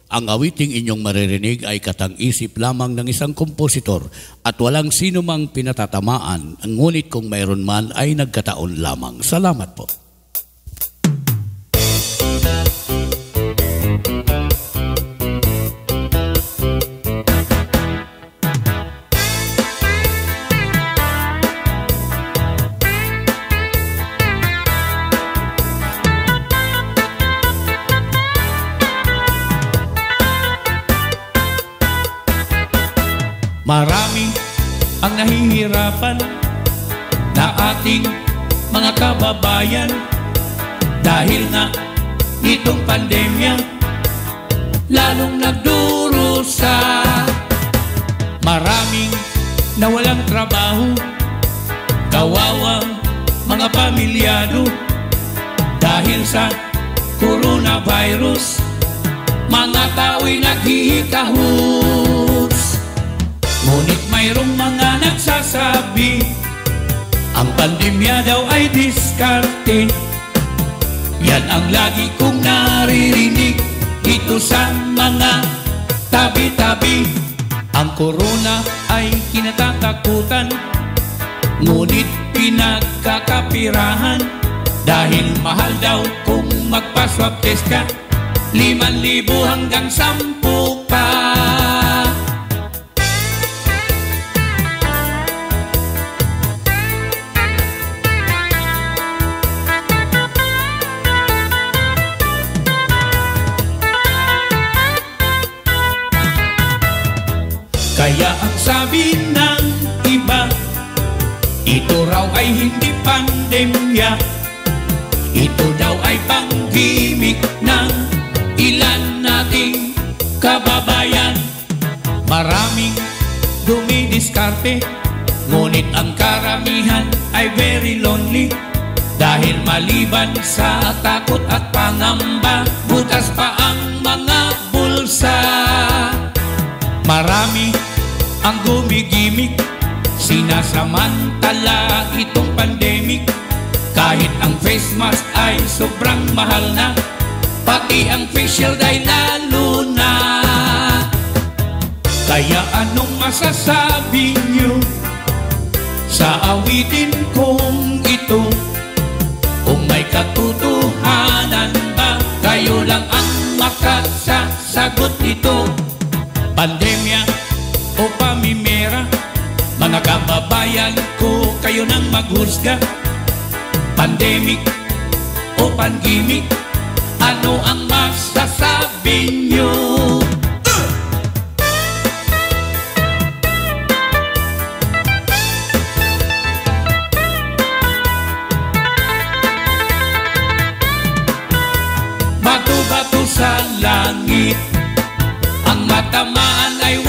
Ang awiting inyong maririnig ay katang-isip lamang ng isang kompositor at walang sino mang pinatatamaan, ngunit kung mayroon man ay nagkataon lamang. Salamat po. Marami ang nahihirapan na ating mga kababayan dahil nga itong pandemya lalong nagdurusa. Maraming nawalang trabaho, kawawang mga pamilyado dahil sa coronavirus. Mga tao'y naghihikahos. Ngunit mayroong mga nagsasabi ang pandemya daw ay diskarte. Yan ang lagi kong naririnig dito sa mga tabi-tabi. Ang corona ay kinatatakutan, ngunit pinagkakapirahan dahil mahal daw kung magpa-swab test ka, 5,000 hanggang 10 pa. Kaya ang sabi ng iba, ito raw ay hindi pandemya, ito daw ay pang-gimik ng ilan nating kababayan. Maraming dumidiskarte, ngunit ang karamihan ay very lonely dahil maliban sa takot at pangamba, butas pa ang mga bulsa. Marami ang gumigimik, sinasamantala itong pandemic. Kahit ang face mask ay sobrang mahal na, pati ang facial ay lalo na. Kaya anong masasabi niyo sa awitin kong ito? Kung may katotohanan ba, kayo lang ang makasasagot nito. Pandemya o pamimera, mga kababayan ko, kayo nang maghusga. Pandemic o pandemic, ano ang masasabi nyo? Bato-bato sa langit, ang matamaan ay